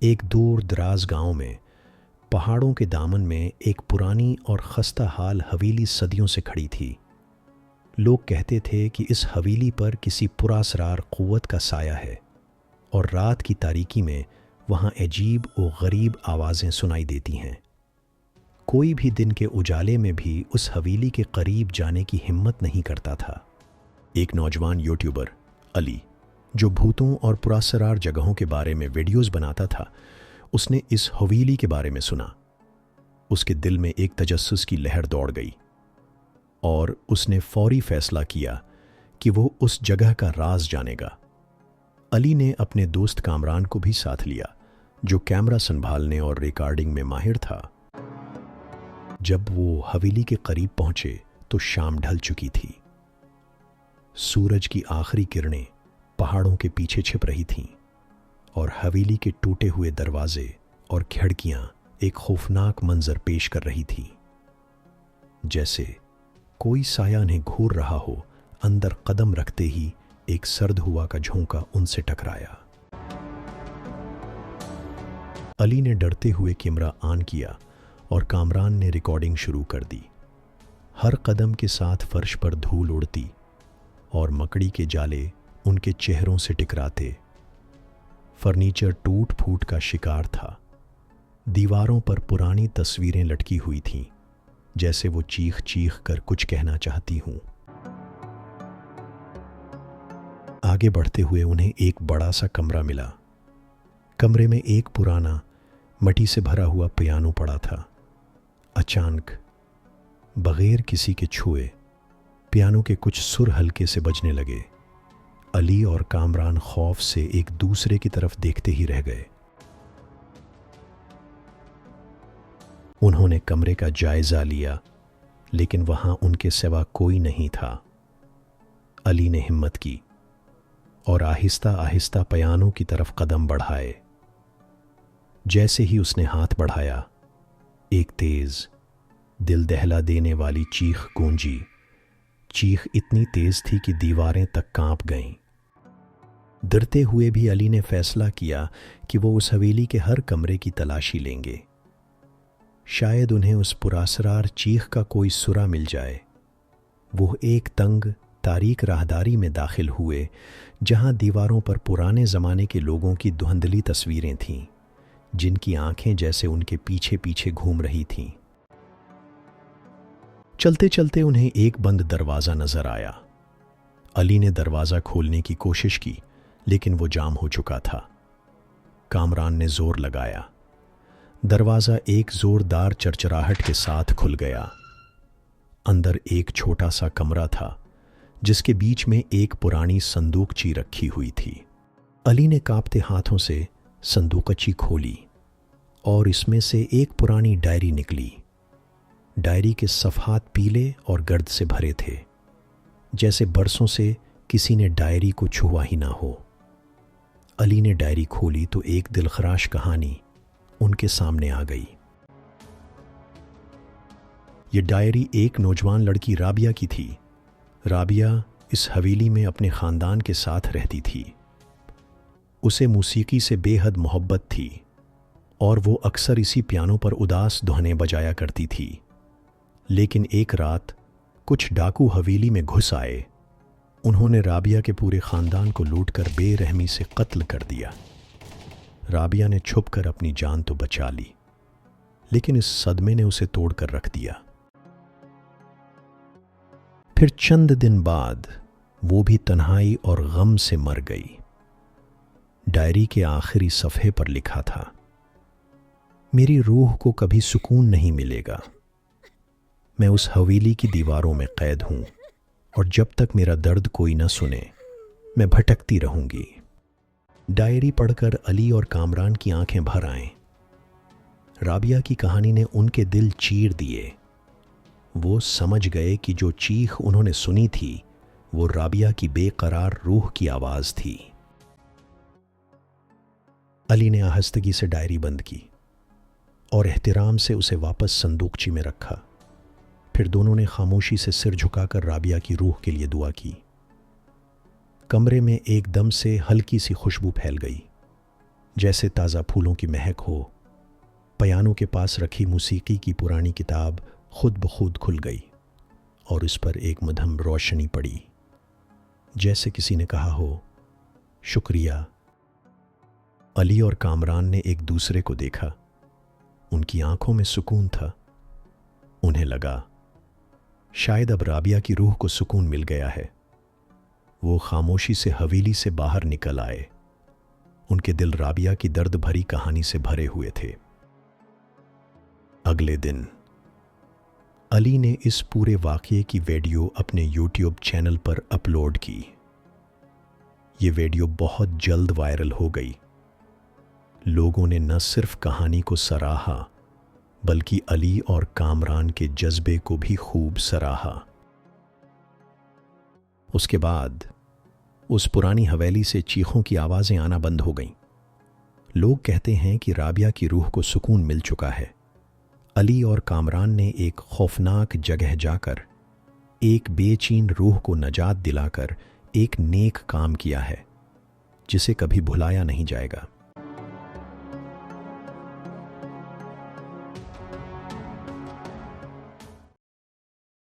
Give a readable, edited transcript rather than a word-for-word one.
एक दूर दराज गांव में पहाड़ों के दामन में एक पुरानी और खस्ता हाल हवेली सदियों से खड़ी थी। लोग कहते थे कि इस हवेली पर किसी पुरासरार क़ुव्वत का साया है और रात की तारीकी में वहाँ अजीब और गरीब आवाज़ें सुनाई देती हैं। कोई भी दिन के उजाले में भी उस हवेली के करीब जाने की हिम्मत नहीं करता था। एक नौजवान यूट्यूबर अली, जो भूतों और पुरासरार जगहों के बारे में वीडियोस बनाता था, उसने इस हवेली के बारे में सुना। उसके दिल में एक तजस्सुस की लहर दौड़ गई और उसने फौरी फैसला किया कि वो उस जगह का राज जानेगा। अली ने अपने दोस्त कामरान को भी साथ लिया, जो कैमरा संभालने और रिकॉर्डिंग में माहिर था। जब वो हवेली के करीब पहुंचे तो शाम ढल चुकी थी। सूरज की आखिरी किरणें पहाड़ों के पीछे छिप रही थीं और हवेली के टूटे हुए दरवाजे और खिड़कियां एक खौफनाक मंजर पेश कर रही थीं। जैसे कोई साया उन्हें घूर रहा हो, अंदर कदम रखते ही एक सर्द हवा का झोंका उनसे टकराया। अली ने डरते हुए कैमरा ऑन किया और कामरान ने रिकॉर्डिंग शुरू कर दी। हर कदम के साथ फर्श पर धूल उड़ती और मकड़ी के जाले उनके चेहरों से टकराते। फर्नीचर टूट फूट का शिकार था। दीवारों पर पुरानी तस्वीरें लटकी हुई थीं, जैसे वो चीख चीख कर कुछ कहना चाहती हूं। आगे बढ़ते हुए उन्हें एक बड़ा सा कमरा मिला। कमरे में एक पुराना मिट्टी से भरा हुआ पियानो पड़ा था। अचानक, बगैर किसी के छुए, पियानो के कुछ सुर हल्के से बजने लगे। अली और कामरान खौफ से एक दूसरे की तरफ देखते ही रह गए। उन्होंने कमरे का जायजा लिया, लेकिन वहां उनके सिवा कोई नहीं था। अली ने हिम्मत की और आहिस्ता आहिस्ता पियानो की तरफ कदम बढ़ाए। जैसे ही उसने हाथ बढ़ाया, एक तेज, दिल दहला देने वाली चीख गूंजी। चीख इतनी तेज थी कि दीवारें तक कांप गईं। डरते हुए भी अली ने फैसला किया कि वो उस हवेली के हर कमरे की तलाशी लेंगे। शायद उन्हें उस पुरासरार चीख का कोई सुरा मिल जाए। वो एक तंग, तारीक राहदारी में दाखिल हुए, जहां दीवारों पर पुराने ज़माने के लोगों की धुंधली तस्वीरें थीं, जिनकी आंखें जैसे उनके पीछे पीछे घूम रही थीं। चलते चलते उन्हें एक बंद दरवाज़ा नजर आया। अली ने दरवाज़ा खोलने की कोशिश की, लेकिन वो जाम हो चुका था। कामरान ने जोर लगाया। दरवाज़ा एक जोरदार चरचराहट के साथ खुल गया। अंदर एक छोटा सा कमरा था, जिसके बीच में एक पुरानी संदूकची रखी हुई थी। अली ने कांपते हाथों से संदूकची खोली और इसमें से एक पुरानी डायरी निकली। डायरी के सफ़हात पीले और गर्द से भरे थे, जैसे बरसों से किसी ने डायरी को छुआ ही ना हो। अली ने डायरी खोली तो एक दिलखराश कहानी उनके सामने आ गई। ये डायरी एक नौजवान लड़की राबिया की थी। राबिया इस हवेली में अपने ख़ानदान के साथ रहती थी। उसे मौसीकी से बेहद मोहब्बत थी और वो अक्सर इसी पियानो पर उदास दुहने बजाया करती थी। लेकिन एक रात कुछ डाकू हवेली में घुस आए। उन्होंने राबिया के पूरे ख़ानदान को लूटकर बेरहमी से कत्ल कर दिया। राबिया ने छुपकर अपनी जान तो बचा ली, लेकिन इस सदमे ने उसे तोड़कर रख दिया। फिर चंद दिन बाद वो भी तन्हाई और गम से मर गई। डायरी के आखिरी सफ़े पर लिखा था, मेरी रूह को कभी सुकून नहीं मिलेगा। मैं उस हवेली की दीवारों में कैद हूं और जब तक मेरा दर्द कोई न सुने, मैं भटकती रहूंगी। डायरी पढ़कर अली और कामरान की आंखें भर आईं। राबिया की कहानी ने उनके दिल चीर दिए। वो समझ गए कि जो चीख उन्होंने सुनी थी, वो राबिया की बेकरार रूह की आवाज़ थी। अली ने आहिस्तगी से डायरी बंद की और एहतिराम से उसे वापस संदूकची में रखा। फिर दोनों ने खामोशी से सिर झुकाकर राबिया की रूह के लिए दुआ की। कमरे में एकदम से हल्की सी खुशबू फैल गई। जैसे ताज़ा फूलों की महक हो। पियानो के पास रखी मौसीकी की पुरानी किताब खुद ब खुद खुल गई और उस पर एक मध्यम रोशनी पड़ी, जैसे किसी ने कहा हो, शुक्रिया। अली और कामरान ने एक दूसरे को देखा। उनकी आंखों में सुकून था। उन्हें लगा शायद अब राबिया की रूह को सुकून मिल गया है। वो खामोशी से हवेली से बाहर निकल आए। उनके दिल राबिया की दर्द भरी कहानी से भरे हुए थे। अगले दिन अली ने इस पूरे वाक़ये की वीडियो अपने यूट्यूब चैनल पर अपलोड की। ये वीडियो बहुत जल्द वायरल हो गई। लोगों ने न सिर्फ कहानी को सराहा, बल्कि अली और कामरान के जज्बे को भी खूब सराहा। उसके बाद उस पुरानी हवेली से चीखों की आवाज़ें आना बंद हो गईं। लोग कहते हैं कि राबिया की रूह को सुकून मिल चुका है। अली और कामरान ने एक खौफनाक जगह जाकर एक बेचैन रूह को नजात दिलाकर एक नेक काम किया है, जिसे कभी भुलाया नहीं जाएगा।